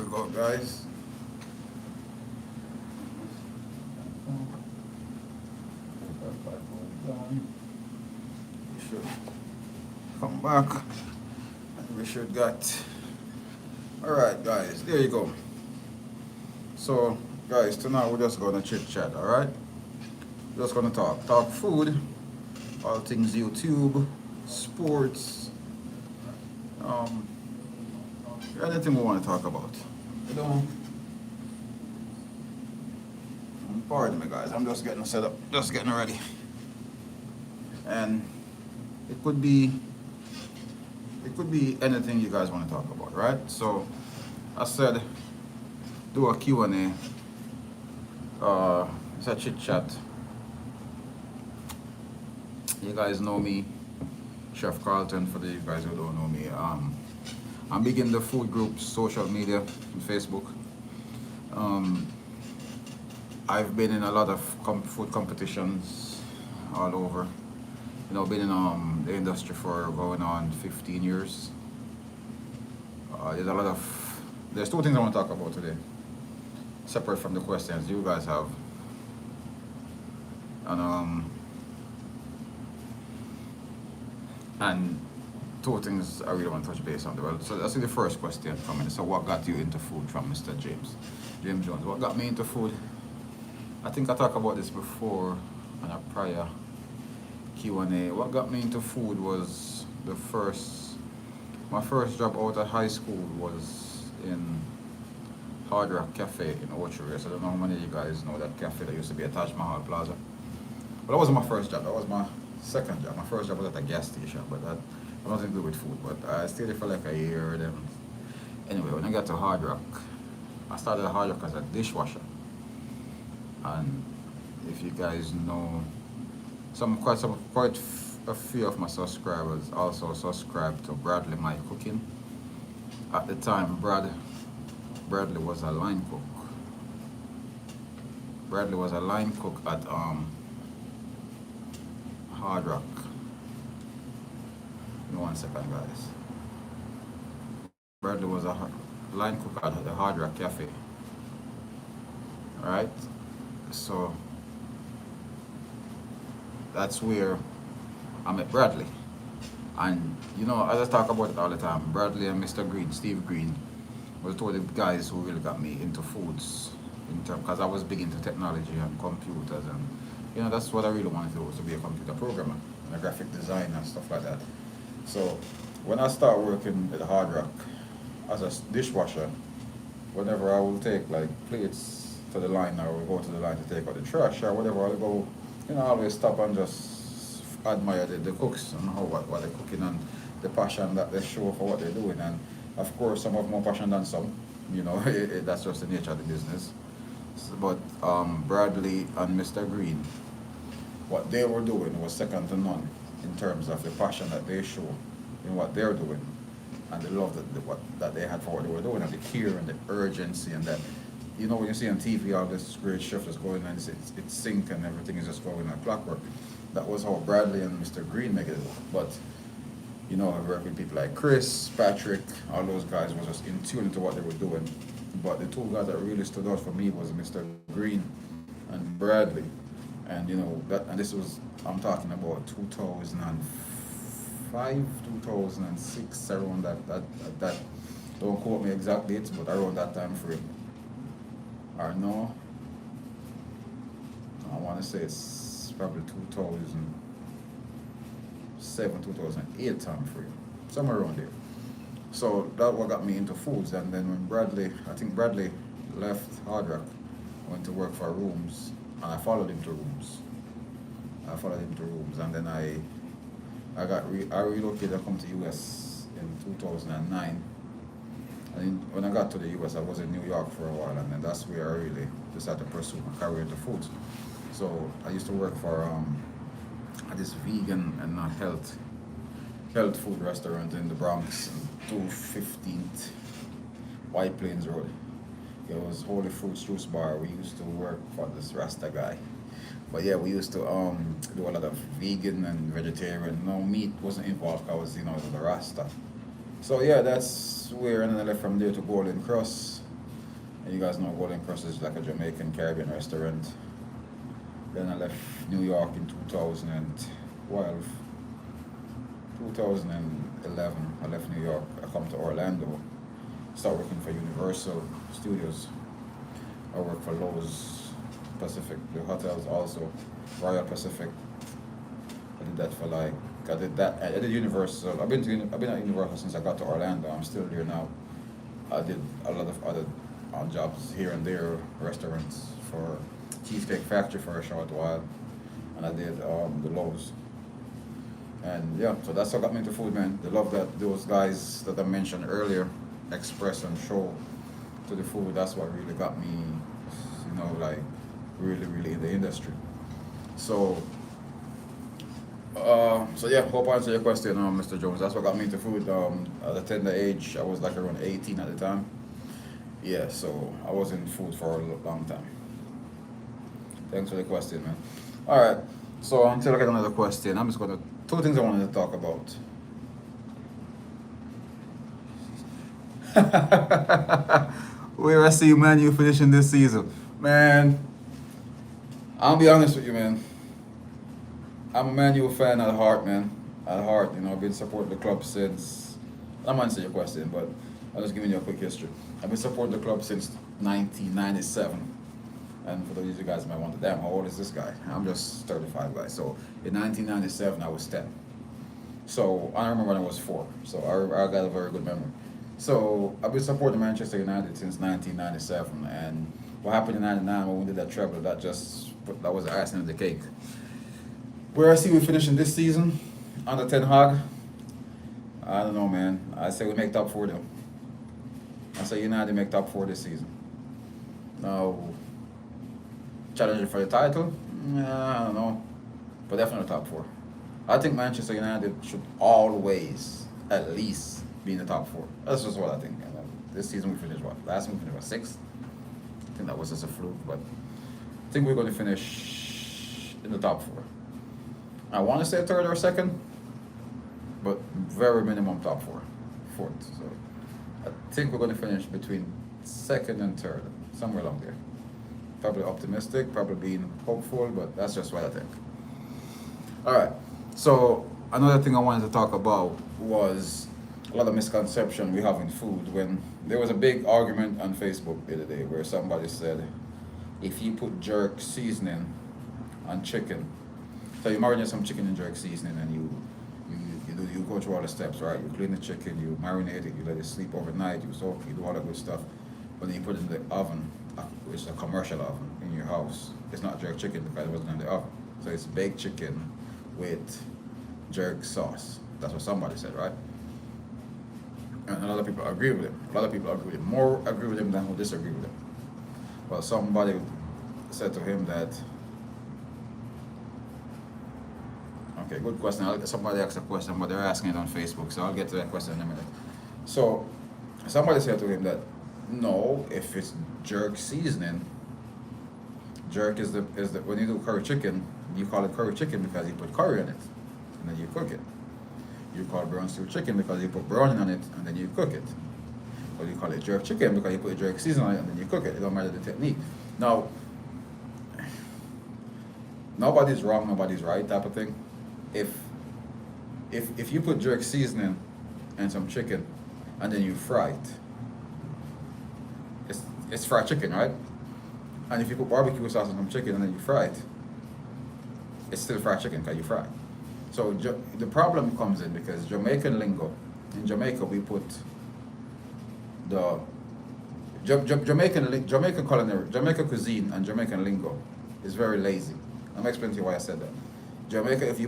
go, guys. We should come back. We should get. All right, guys. There you go. So, guys, tonight we're just gonna chit chat. All right. Just gonna talk food, all things YouTube, sports, um, anything we want to talk about. You know, pardon me, guys. I'm just getting set up, just getting ready, and it could be it could be anything you guys want to talk about, right? So, I said do a Q and A. It's a chit chat. You guys know me, Chef Carlton. For the you guys who don't know me, I'm big in the food groups, social media, and Facebook. Um, I've been in a lot of food competitions all over. You know, been in the industry for going on 15 years. There's two things I want to talk about today, separate from the questions you guys have, and and two things I really want to touch base on. Well, so that's the first question coming. So, what got you into food from Mr. James Jones? What got me into food? I think I talked about this before on a prior Q and A. What got me into food was my first job out of high school was in Hard Rock Cafe in Orchard. So I don't know how many of you guys know that cafe that used to be at Taj Mahal Plaza. But that wasn't my first job. That was my second job. My first job was at a gas station, but that had nothing to do with food. But I stayed there for like a year. Then anyway, when I got to Hard Rock, I started at Hard Rock as a dishwasher. And if you guys know, quite a few of my subscribers also subscribed to Bradley My Cooking. At the time, Bradley was a line cook. Bradley was a line cook at Hard Rock. Give me one second, guys. Bradley was a line cook at the Hard Rock Cafe. Alright? So that's where I met Bradley. And you know, as I talk about it all the time, Bradley and Mr. Green, Steve Green, was two of the guys who really got me into foods, because I was big into technology and computers, and you know that's what I really wanted to do, was to be a computer programmer and a graphic designer and stuff like that. So when I started working at Hard Rock as a dishwasher, whenever I would take like plates to the line, or go to the line to take out the trash or whatever, I'll go, you know, I always stop and just admire the cooks and what they're cooking, and the passion that they show for what they're doing. And of course, some have more passion than some, you know, that's just the nature of the business. So, but Bradley and Mr. Green, what they were doing was second to none in terms of the passion that they show in what they're doing, and the love that they had for what they were doing, and the care and the urgency, and that, you know, when you see on TV all this great shift is going on, it's sync and everything is just going like clockwork. That was how Bradley and Mr. Green make it. But you know, I work with people like Chris, Patrick, all those guys were just in tune to what they were doing. But the two guys that really stood out for me was Mr. Green and Bradley. And you know, and this was, I'm talking about 2005, 2006, around that don't quote me exact dates, but around that time frame. Or no, I want to say it's probably 2007, 2008 time frame, somewhere around there. So that what got me into foods. And then when I think Bradley left Hard Rock, went to work for Rooms, and I followed him to Rooms. And then I relocated. I come to US in 2009. And when I got to the US, I was in New York for a while, and then that's where I really decided to pursue my career into foods. So I used to work for this vegan and not health food restaurant in the Bronx, 215th White Plains Road. It was Holy Fruits Juice Bar. We used to work for this Rasta guy. But yeah, we used to do a lot of vegan and vegetarian. No meat wasn't involved because, you know, it was the Rasta. So yeah, that's where, and then I left from there to Golden Cross. And you guys know Golden Cross is like a Jamaican Caribbean restaurant. Then I left New York in 2012. 2011, I left New York. I come to Orlando, start working for Universal Studios. I work for Lowe's Pacific, the hotels also, Royal Pacific. I did that for like, I did that. I did Universal. I've been at Universal since I got to Orlando. I'm still there now. I did a lot of other jobs here and there, restaurants for Cheesecake Factory for a short while, and I did the Lowe's. And yeah, so that's what got me into food, man. The love that those guys that I mentioned earlier express and show to the food, that's what really got me, like really, really in the industry. So, so yeah, hope I answered your question, Mr. Jones. That's what got me into food. At a tender age, I was like around 18 at the time. Yeah, so I was in food for a long time. Thanks for the question, man. All right, so until I get another question, I'm just gonna two things I wanted to talk about. Where I see Man U finishing this season, man. I'll be honest with you, man. I'm a Man U fan at heart, man. At heart, I've been supporting the club since. I'm answering your question, but I'm just giving you a quick history. I've been supporting the club since 1997. And for those of you guys who might wonder, damn, how old is this guy? I'm just 35, guys. So in 1997, I was 10. So I remember when I was 4. So I got a very good memory. So I've been supporting Manchester United since 1997. And what happened in 99 when we did that treble, that was the icing on the cake. Where I see we finishing this season under Ten Hag, I don't know, man. I say we make top 4 though. I say United make top 4 this season. Now, challenging for the title? I don't know. But definitely top 4. I think Manchester United should always at least be in the top 4. That's just what I think. This season we finished what? Last season we finished what, 6th? I think that was just a fluke, but I think we're going to finish in the top 4. I want to say 3rd or 2nd, but very minimum top 4. 4th. So I think we're going to finish between 2nd and 3rd, somewhere along there. Probably optimistic, probably being hopeful, but that's just what I think. All right. So another thing I wanted to talk about was a lot of misconception we have in food. When there was a big argument on Facebook the other day where somebody said, if you put jerk seasoning on chicken, so you marinate some chicken in jerk seasoning and you go through all the steps, right? You clean the chicken, you marinate it, you let it sleep overnight, you soak, you do all that good stuff. But then you put it in the oven, which is a commercial oven in your house. It's not jerk chicken because it wasn't in the oven. So it's baked chicken with jerk sauce. That's what somebody said, right? And a lot of people agree with him. A lot of people agree with him. More agree with him than who disagree with him. Well, somebody said to him that, okay, good question. Somebody asked a question, but they're asking it on Facebook, so I'll get to that question in a minute. So somebody said to him that, no, if it's jerk seasoning, jerk is the when you do curry chicken, you call it curry chicken because you put curry in it, and then you cook it. You call it brown stew chicken because you put browning on it, and then you cook it. Or you call it jerk chicken because you put jerk seasoning on it, and then you cook it. It don't matter the technique. Now, nobody's wrong, nobody's right type of thing. If you put jerk seasoning and some chicken, and then you fry it, it's fried chicken, right? And if you put barbecue sauce on some chicken and then you fry it, it's still fried chicken because you fry it. So the problem comes in because Jamaican lingo, in Jamaica we put the Jamaican culinary, Jamaican cuisine and Jamaican lingo is very lazy. I'm explaining to you why I said that. Jamaica, if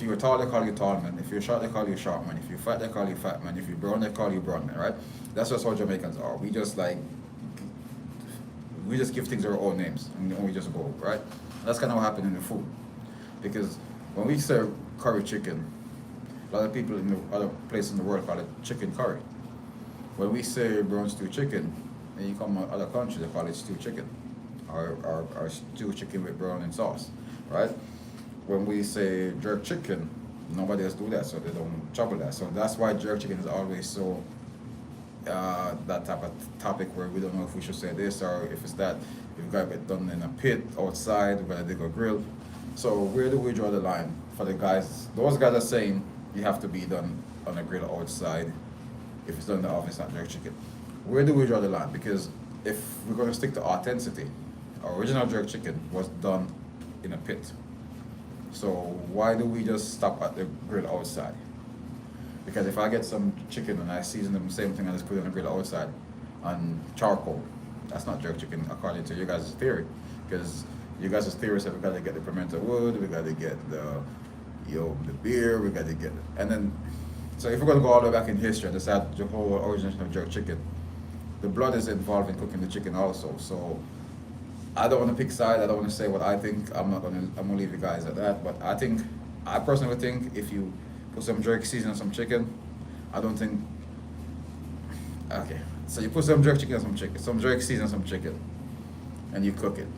you're tall, they call you tall man. If you're short, they call you short man. If you're fat, they call you fat man. If you're brown, they call you brown man, right? That's just how Jamaicans are. We just give things our own names and we just go, right? That's kind of what happened in the food. Because when we serve curry chicken, a lot of people in the other places in the world call it chicken curry. When we say brown stew chicken, and you come to other countries, they call it stew chicken, or stew chicken with brown and sauce, right? When we say jerk chicken, nobody else do that, so they don't trouble that. So that's why jerk chicken is always so that type of topic where we don't know if we should say this or if it's that. We've got it done in a pit outside. We've got to dig a grill. So where do we draw the line for the guys? Those guys are saying you have to be done on a grill outside. If it's done in the oven, it's not jerk chicken. Where do we draw the line? Because if we're going to stick to authenticity, our original jerk chicken was done in a pit. So why do we just stop at the grill outside? Because if I get some chicken and I season them the same thing, I just put it on the grill outside on charcoal, that's not jerk chicken according to you guys' theory. Because you guys' theory said we got to get the pimento wood, we got to get the beer, we got to get it. And then, so if we're going to go all the way back in history and decide the whole origination of jerk chicken, the blood is involved in cooking the chicken also. So I don't want to pick side. I don't want to say what I think. I'm gonna leave you guys at that. But I personally think if you put some jerk seasoning on some chicken, I don't think. Okay, so you put some jerk chicken on some jerk seasoning on some chicken, and you cook it.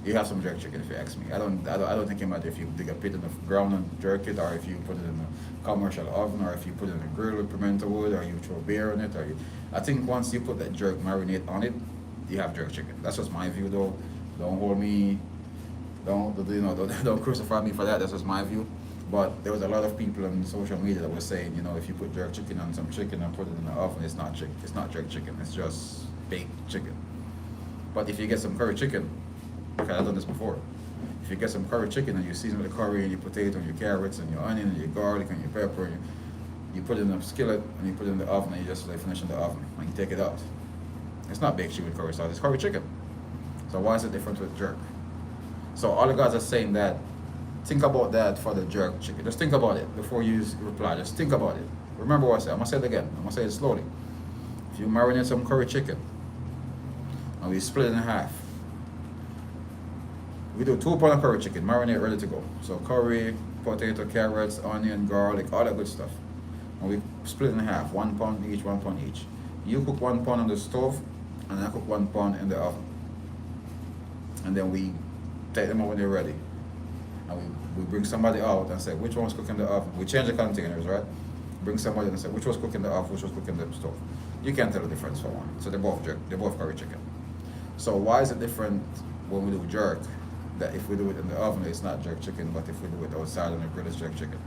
You have some jerk chicken if you ask me. I don't think it matters if you dig a pit in the ground and jerk it, or if you put it in a commercial oven, or if you put it in a grill with pimento wood, or you throw beer on it, I think once you put that jerk marinade on it, you have jerk chicken. That's just my view, though. Don't hold me. Don't crucify me for that. That's just my view. But there was a lot of people on social media that were saying, if you put jerk chicken on some chicken and put it in the oven, it's not jerk chicken. It's just baked chicken. But if you get some curry chicken, because I've done this before. If you get some curry chicken and you season with the curry and your potato and your carrots and your onion and your garlic and your pepper, and you put it in a skillet and you put it in the oven and you just finish in the oven and you take it out. It's not baked chicken with curry sauce, it's curry chicken. So why is it different with jerk? So all the guys are saying that, think about that for the jerk chicken. Just think about it before you reply. Just think about it. Remember what I said. I'm going to say it again. I'm going to say it slowly. If you marinate some curry chicken and we split it in half, we do 2 pounds of curry chicken, marinate ready to go. So curry, potato, carrots, onion, garlic, all that good stuff. And we split it in half, 1 pound each, 1 pound each. You cook 1 pound on the stove, and I cook 1 pound in the oven. And then we take them out when they're ready. And we bring somebody out and say, which one's cooking the oven? We change the containers, right? Bring somebody and say, which was cooking the oven, which was cooking the stove. You can't tell the difference for one. So they're both curry chicken. So why is it different when we do jerk? That if we do it in the oven, it's not jerk chicken, but if we do it outside on the grill, it's jerk chicken.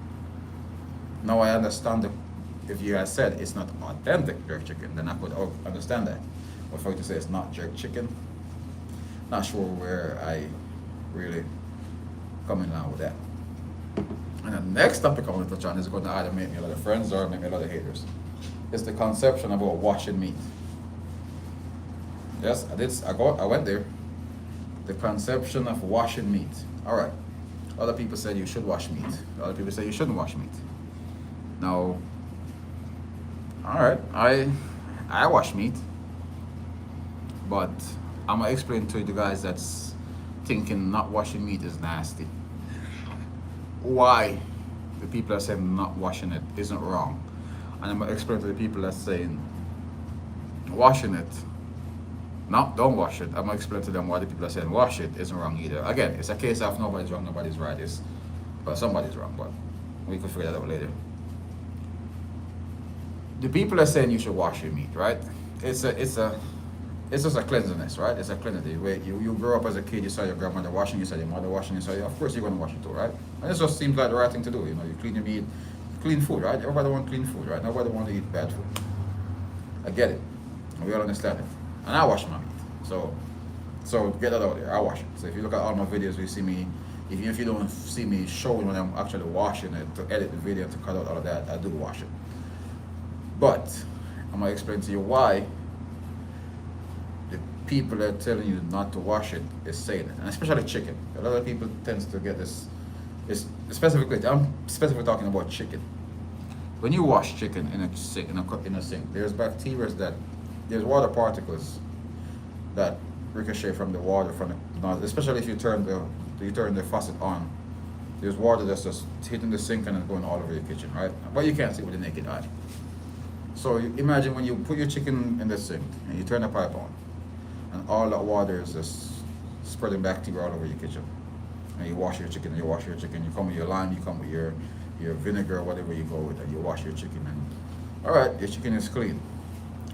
Now I understand if you had said it's not authentic jerk chicken, then I could understand that. But for you to say it's not jerk chicken, not sure where I really come in now with that. And the next topic I want to touch on is going to either make me a lot of friends or make me a lot of haters. It's the conception about washing meat. Yes, I went there. The conception of washing meat. All right. Other people said you should wash meat. Other people say you shouldn't wash meat. Now, all right, I wash meat, but I'm gonna explain to you guys that's thinking not washing meat is nasty. Why the people are saying not washing it isn't wrong, and I'm gonna explain to the people that's saying washing it. No, don't wash it. I'm gonna explain to them why the people are saying wash it isn't wrong either. Again, it's a case of nobody's wrong, nobody's right. But somebody's wrong, but we can figure that out later. The people are saying you should wash your meat, right? It's just a cleanliness, right? It's a cleanliness. Where you grow up as a kid, you saw your grandmother washing, you saw your mother washing, of course you're gonna wash it too, right? And it just seems like the right thing to do. You clean your meat, clean food, right? Everybody wants clean food, right? Nobody wants to eat bad food. I get it. We all understand it. And I wash my meat. So get that out there. I wash it. So if you look at all my videos, you see me, even if you don't see me showing when I'm actually washing it, to edit the video, to cut out all of that, I do wash it. But I'm gonna explain to you why the people that are telling you not to wash it is saying it, and especially chicken. A lot of people tends to get this. I'm specifically talking about chicken. When you wash chicken in a sink, there's bacteria there's water particles that ricochet from the water from the nozzle, especially if you turn the faucet on. There's water that's just hitting the sink and then going all over your kitchen, right? But you can't see with the naked eye. So imagine when you put your chicken in the sink and you turn the pipe on, and all that water is just spreading bacteria all over your kitchen. And you wash your chicken, you come with your lime, you come with your vinegar, whatever you go with, and you wash your chicken. And all right, your chicken is clean.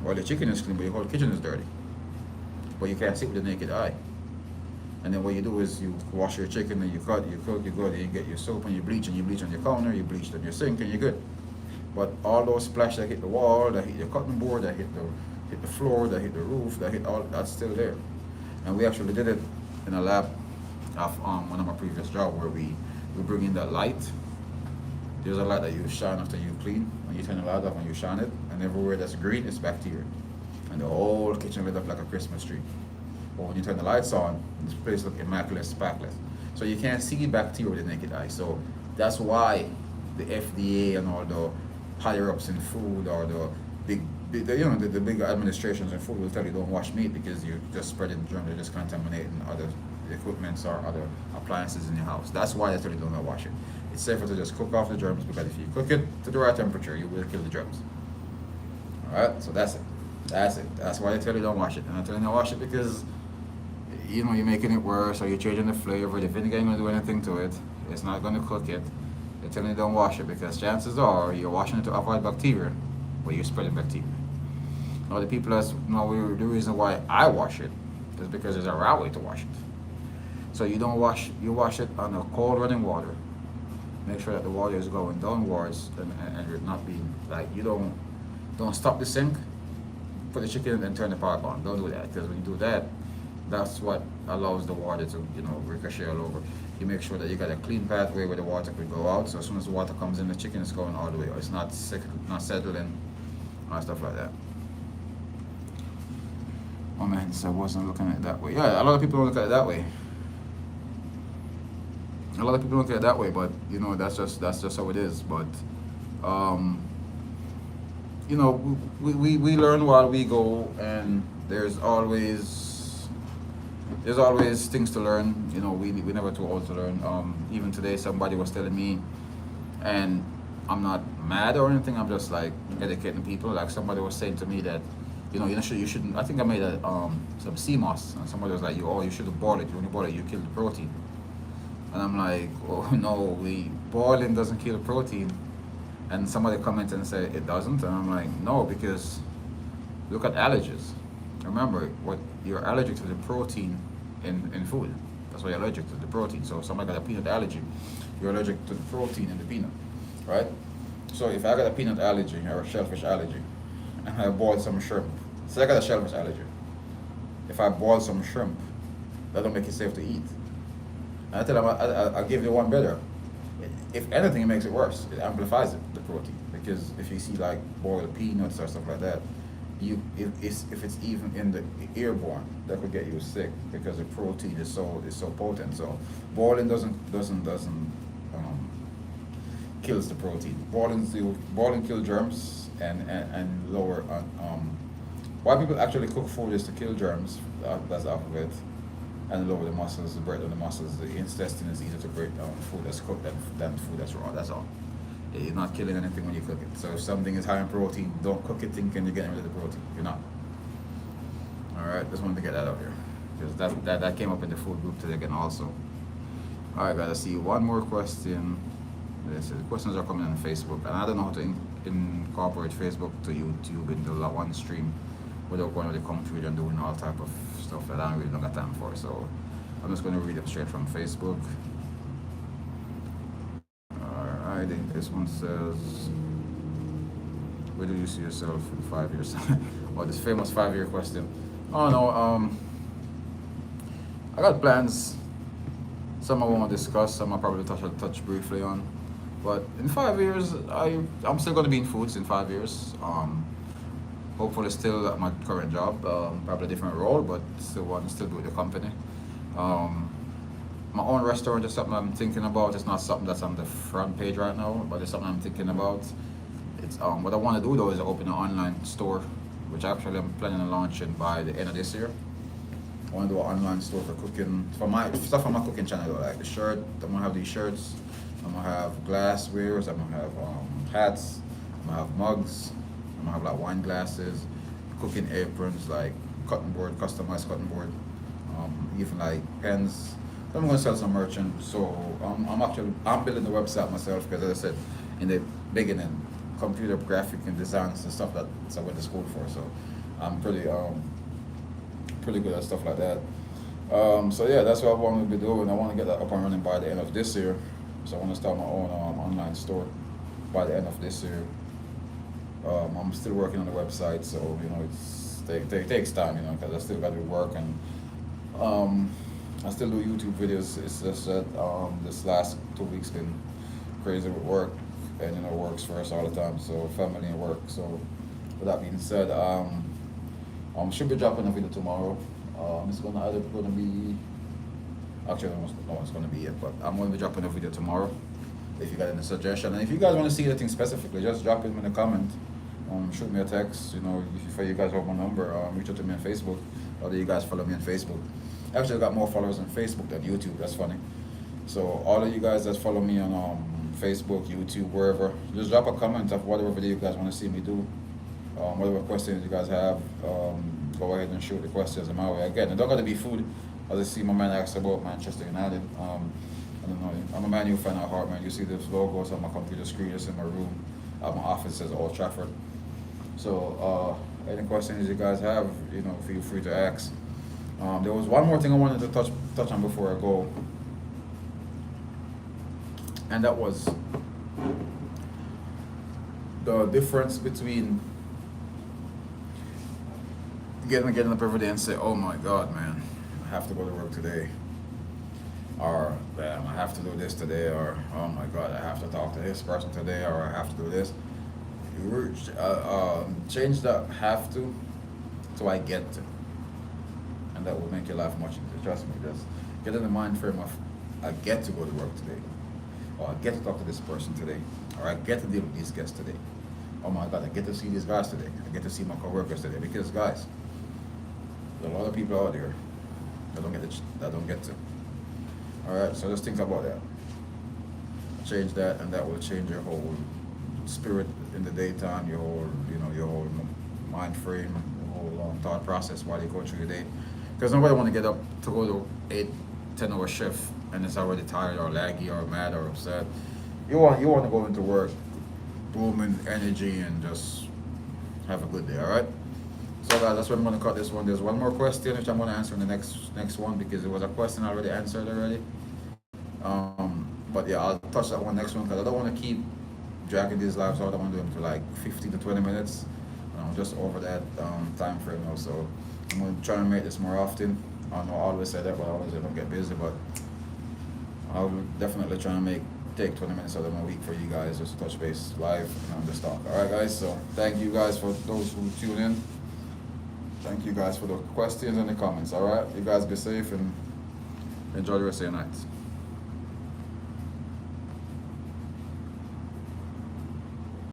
Well, the chicken is clean, but your whole kitchen is dirty. But you can't see it with the naked eye. And then what you do is you wash your chicken and you cut, you cook, you go there, you get your soap and you bleach on your counter, you bleach on your sink, and you're good. But all those splash that hit the wall, that hit your cutting board, that hit the floor, that hit the roof, that hit all that's still there. And we actually did it in a lab of one of my previous job where we bring in that light. There's a light that you shine after you clean. When you turn the light off and you shine it, and everywhere that's green is bacteria. And the whole kitchen lit up like a Christmas tree. But when you turn the lights on, this place look immaculate, speckless. So you can't see bacteria with the naked eye. So that's why the FDA and all the higher ups in food or the the big administrations in food will tell you don't wash meat because you're just spreading germs, you're just contaminating other equipments or other appliances in your house. That's why they tell you don't wash it. It's safer to just cook off the germs because if you cook it to the right temperature, you will kill the germs. Alright, so that's it. That's it. That's why they tell you don't wash it. And I tell you don't wash it because you're making it worse or you're changing the flavor. The vinegar ain't gonna do anything to it. It's not gonna cook it. They're telling you don't wash it because chances are you're washing it to avoid bacteria, but you're spreading bacteria. Now the the reason why I wash it is because there's a right way to wash it. So you wash it on a cold running water. Make sure that the water is going downwards and you're not being like you don't stop the sink, put the chicken and turn the pot on. Don't do that because when you do that, that's what allows the water to ricochet all over. You make sure that you got a clean pathway where the water could go out. So as soon as the water comes in, the chicken is going all the way. It's not settling, or stuff like that. Oh man, so I wasn't looking at it that way. Yeah, a lot of people don't look at it that way. A lot of people look at it that way, but that's just how it is. But we learn while we go, and there's always things to learn. We never too old to learn. Even today, somebody was telling me, and I'm not mad or anything. I'm just like educating people. Like somebody was saying to me that, you shouldn't. I think I made some sea moss, and somebody was like, you should boil it. When you boil it, you kill the protein. And I'm like, oh no, boiling doesn't kill the protein. And somebody commented and said it doesn't, and I'm like, no, because look at allergies. Remember, what you're allergic to the protein in food. That's why you're allergic to the protein. So if somebody got a peanut allergy, you're allergic to the protein in the peanut, right? So if I got a peanut allergy or a shellfish allergy, and I boiled some shrimp, so I got a shellfish allergy. If I boil some shrimp, that don't make it safe to eat. And I tell them, I'll give you one better. If anything, it makes it worse. It amplifies the protein. Because if you see like boiled peanuts or stuff like that, if it's even in the airborne, that could get you sick because the protein is so potent. So boiling doesn't kills the protein. Boiling kills germs and lower why people actually cook food is to kill germs. That's half of it. And lower the muscles, break down the muscles. The intestine is easier to break down food that's cooked than food that's raw. That's all. You're not killing anything when you cook it. So if something is high in protein, don't cook it thinking you're getting rid of the protein. You're not. All right, just wanted to get that out here because that came up in the food group today again also. All right, guys, I see one more question. The questions are coming on Facebook, and I don't know how to incorporate Facebook to YouTube in the one stream without going to the computer and doing all type of stuff that I really don't got time for. So I'm just going to read them straight from Facebook. I think this one says, where do you see yourself in 5 years? Oh, this famous 5-year question. Oh no, I got plans. Some I want to discuss, some I'll probably touch briefly on. But in 5 years, I'm still going to be in foods in 5 years. Hopefully still at my current job, probably a different role, but still want to be with the company. My own restaurant is something I'm thinking about. It's not something that's on the front page right now, but it's something I'm thinking about. It's what I want to do though is open an online store, which actually I'm planning on launching by the end of this year. I want to do an online store for cooking, for my stuff on my cooking channel, like the shirt. I'm gonna have these shirts. I'm gonna have glasswares. I'm gonna have hats. I'm gonna have mugs. I'm gonna have like wine glasses, cooking aprons, like cutting board, customized cutting board, even like pens. I'm going to sell some merchant. So I'm building the website myself because, as I said in the beginning, computer graphic and designs and stuff that I went to school for. So I'm pretty good at stuff like that. So yeah, that's what I want to be doing. I want to get that up and running by the end of this year. So I want to start my own online store by the end of this year. I'm still working on the website, so it takes time, because I still got to work and um, I still do YouTube videos. It's just that this last 2 weeks been crazy with work, and works first all the time. So family and work. So with that being said, should be dropping a video tomorrow. It's gonna be actually no one's gonna be yet, but I'm gonna be dropping a video tomorrow. If you got any suggestion, and if you guys want to see anything specifically, just drop it in the comment. Shoot me a text. If you guys have my number, reach out to me on Facebook. Or do you guys follow me on Facebook? Actually, I got more followers on Facebook than YouTube. That's funny. So all of you guys that follow me on Facebook, YouTube, wherever, just drop a comment of whatever video you guys want to see me do. Whatever questions you guys have, go ahead and shoot the questions in my way. Again, it don't got to be food. As I see my man asked about Manchester United. I don't know. I'm a Man U fan at heart, man. You see those logos on my computer screen, it's in my room. My office says Old Trafford. So any questions you guys have, feel free to ask. There was one more thing I wanted to touch on before I go, and that was the difference between getting up every day and say, "Oh my God, man, I have to go to work today," or "Man, I have to do this today," or "Oh my God, I have to talk to this person today," or "I have to do this." Change that "have to" "I get to," and that will make your life much easier. Trust me. Just get in the mind frame of "I get to go to work today," or "I get to talk to this person today," or "I get to deal with these guests today." Oh my God, I get to see these guys today. I get to see my coworkers today. Because guys, there's a lot of people out there that don't get to. All right, so just think about that. Change that, and that will change your whole spirit in the daytime, your whole mind frame, your whole thought process while you go through your day. Because nobody want to get up to go to 8-10 hour shift and it's already tired or laggy or mad or upset. You want to go into work booming energy and just have a good day. All right. So guys, that's where I'm going to cut this one. There's one more question which I'm going to answer in the next one, because it was a question I already answered already. But yeah, I'll touch that one next one, because I don't want to keep dragging these lives out. I want to do them to like 15 to 20 minutes. I'm just over that time frame now, so I'm going to try and make this more often. I know I always say that, but I always don't get busy. But I'll definitely try and take 20 minutes out of my week for you guys, just to touch base live and just talk. All right, guys. So thank you guys for those who tune in. Thank you guys for the questions and the comments. All right, you guys be safe and enjoy the rest of your night.